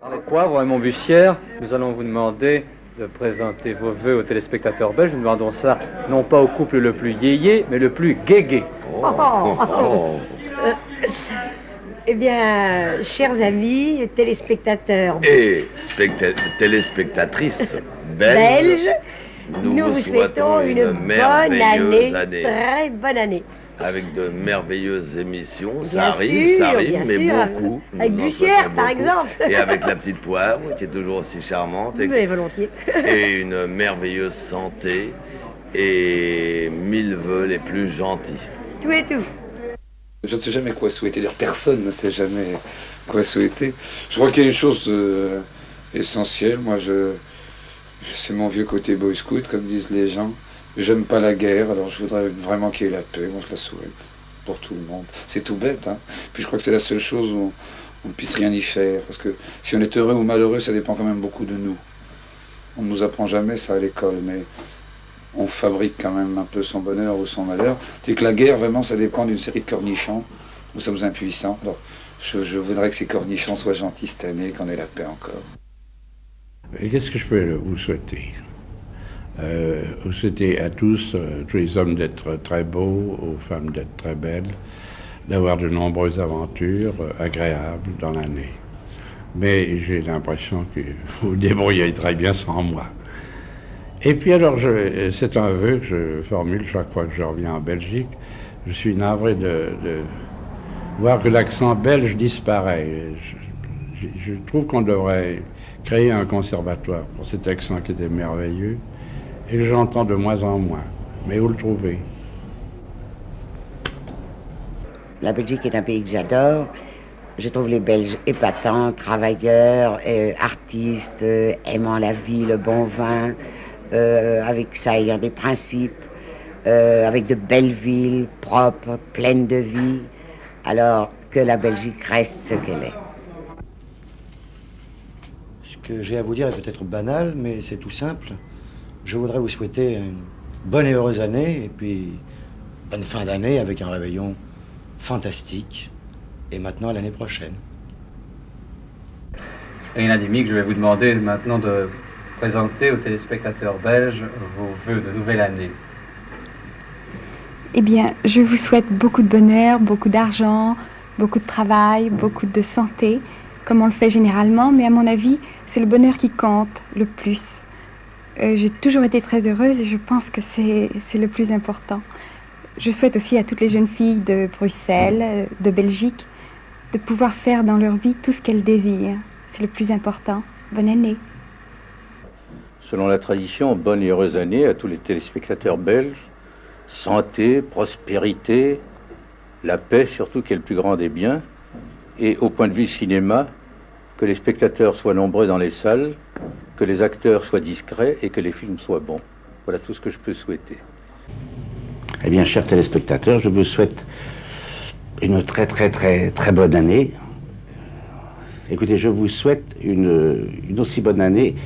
Dans les Poivres et Montbussière, nous allons vous demander de présenter vos vœux aux téléspectateurs belges. Nous demandons ça non pas au couple le plus yéyé, mais le plus guégué. Eh bien, chers amis, téléspectateurs et téléspectatrices belges, nous vous souhaitons une bonne année, très bonne année. Avec de merveilleuses émissions, Bien ça sûr, arrive, mais sûr. beaucoup. Avec Bussière, par exemple. Et avec la petite Poivre, qui est toujours aussi charmante. Mais volontiers. Et une merveilleuse santé, et 1000 vœux les plus gentils. Tout et tout. Je ne sais jamais quoi souhaiter, d'ailleurs personne ne sait jamais quoi souhaiter. Je crois qu'il y a une chose essentielle, moi c'est mon vieux côté boy scout, comme disent les gens. J'aime pas la guerre, alors je voudrais vraiment qu'il y ait la paix, moi je la souhaite, pour tout le monde. C'est tout bête, hein. Puis je crois que c'est la seule chose où on ne puisse rien y faire, parce que si on est heureux ou malheureux, ça dépend quand même beaucoup de nous. On ne nous apprend jamais ça à l'école, mais on fabrique quand même un peu son bonheur ou son malheur. C'est que la guerre, vraiment, ça dépend d'une série de cornichons. Nous sommes impuissants. Alors, je voudrais que ces cornichons soient gentils cette année, qu'on ait la paix encore. Et qu'est-ce que je peux vous souhaiter? Vous souhaitez à tous les hommes d'être très beaux, aux femmes d'être très belles, d'avoir de nombreuses aventures agréables dans l'année. Mais j'ai l'impression que vous débrouillez très bien sans moi. Et puis alors, c'est un vœu que je formule chaque fois que je reviens en Belgique. Je suis navré de voir que l'accent belge disparaît. Je trouve qu'on devrait créer un conservatoire pour cet accent qui était merveilleux et que j'entends de moins en moins. Mais où le trouver? La Belgique est un pays que j'adore. Je trouve les Belges épatants, travailleurs, artistes, aimant la vie, le bon vin, avec ça ayant des principes, avec de belles villes propres, pleines de vie. Alors que la Belgique reste ce qu'elle est. Ce que j'ai à vous dire est peut-être banal, mais c'est tout simple. Je voudrais vous souhaiter une bonne et heureuse année, et puis bonne fin d'année avec un réveillon fantastique. Et maintenant, l'année prochaine. Irina Dimick, je vais vous demander maintenant de présenter aux téléspectateurs belges vos vœux de nouvelle année. Eh bien, je vous souhaite beaucoup de bonheur, beaucoup d'argent, beaucoup de travail, beaucoup de santé, comme on le fait généralement, mais à mon avis, c'est le bonheur qui compte le plus. J'ai toujours été très heureuse et je pense que c'est le plus important. Je souhaite aussi à toutes les jeunes filles de Bruxelles, de Belgique, de pouvoir faire dans leur vie tout ce qu'elles désirent. C'est le plus important. Bonne année. Selon la tradition, bonne et heureuse année à tous les téléspectateurs belges. Santé, prospérité, la paix surtout qui est le plus grand des biens. Et au point de vue cinéma, que les spectateurs soient nombreux dans les salles, que les acteurs soient discrets et que les films soient bons. Voilà tout ce que je peux souhaiter. Eh bien, chers téléspectateurs, je vous souhaite une très bonne année. Écoutez, je vous souhaite une aussi bonne année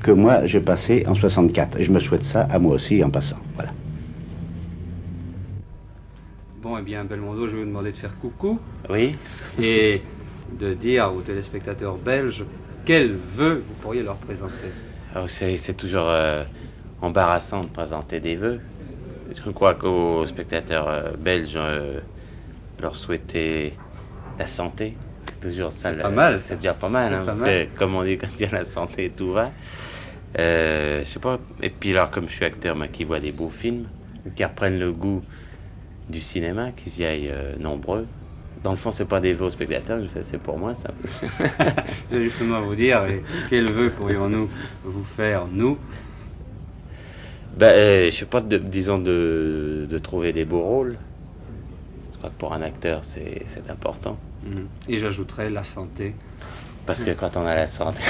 que moi j'ai passé en 64. Et je me souhaite ça à moi aussi en passant. Voilà. Bon, eh bien, Belmondo, je vais vous demander de faire coucou. Oui. Et de dire aux téléspectateurs belges quels vœux vous pourriez leur présenter. Alors, c'est toujours embarrassant de présenter des vœux. Je crois qu'aux spectateurs belges, leur souhaiter la santé. Toujours ça. Pas mal. C'est déjà pas mal, hein, parce que, comme on dit, quand il y a la santé, tout va. Je sais pas. Et puis alors, comme je suis acteur, qui voit des beaux films, qui reprennent le goût du cinéma, qu'ils y aillent nombreux. Dans le fond, c'est pas des vœux aux spectateurs, c'est pour moi, ça. Je vais justement vous dire, quels vœux pourrions-nous vous faire, nous? Je sais pas, disons de trouver des beaux rôles. Je crois que pour un acteur, c'est important. Et j'ajouterais la santé. Parce que quand on a la santé...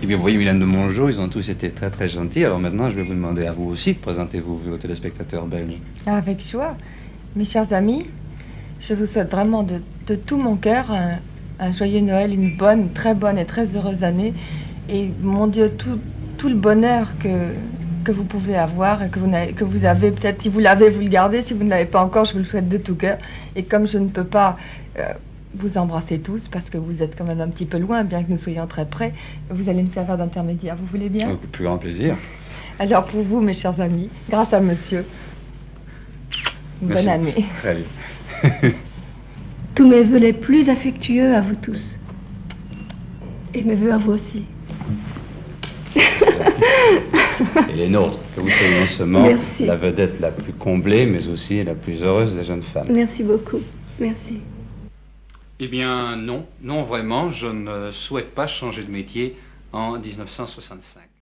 Eh bien, vous voyez, Mylène de Mongeau, ils ont tous été très gentils. Alors maintenant, je vais vous demander à vous aussi de présenter vos vœux aux téléspectateurs belges. Avec joie. Mes chers amis, je vous souhaite vraiment de tout mon cœur un joyeux Noël, une très bonne et très heureuse année. Et mon Dieu, tout le bonheur que que vous pouvez avoir et que vous avez peut-être, si vous l'avez, vous le gardez. Si vous ne l'avez pas encore, je vous le souhaite de tout cœur. Et comme je ne peux pas vous embrasser tous, parce que vous êtes quand même un petit peu loin, bien que nous soyons très près, vous allez me servir d'intermédiaire. Vous voulez bien? Avec le plus grand plaisir. Alors pour vous, mes chers amis, grâce à monsieur, une bonne année. Très bien. Tous mes vœux les plus affectueux à vous tous. Et mes vœux à vous aussi. Et les nôtres, que vous soyez non seulement Merci. la vedette la plus comblée, mais aussi la plus heureuse des jeunes femmes. Merci beaucoup. Merci. Eh bien non, non vraiment, je ne souhaite pas changer de métier en 1965.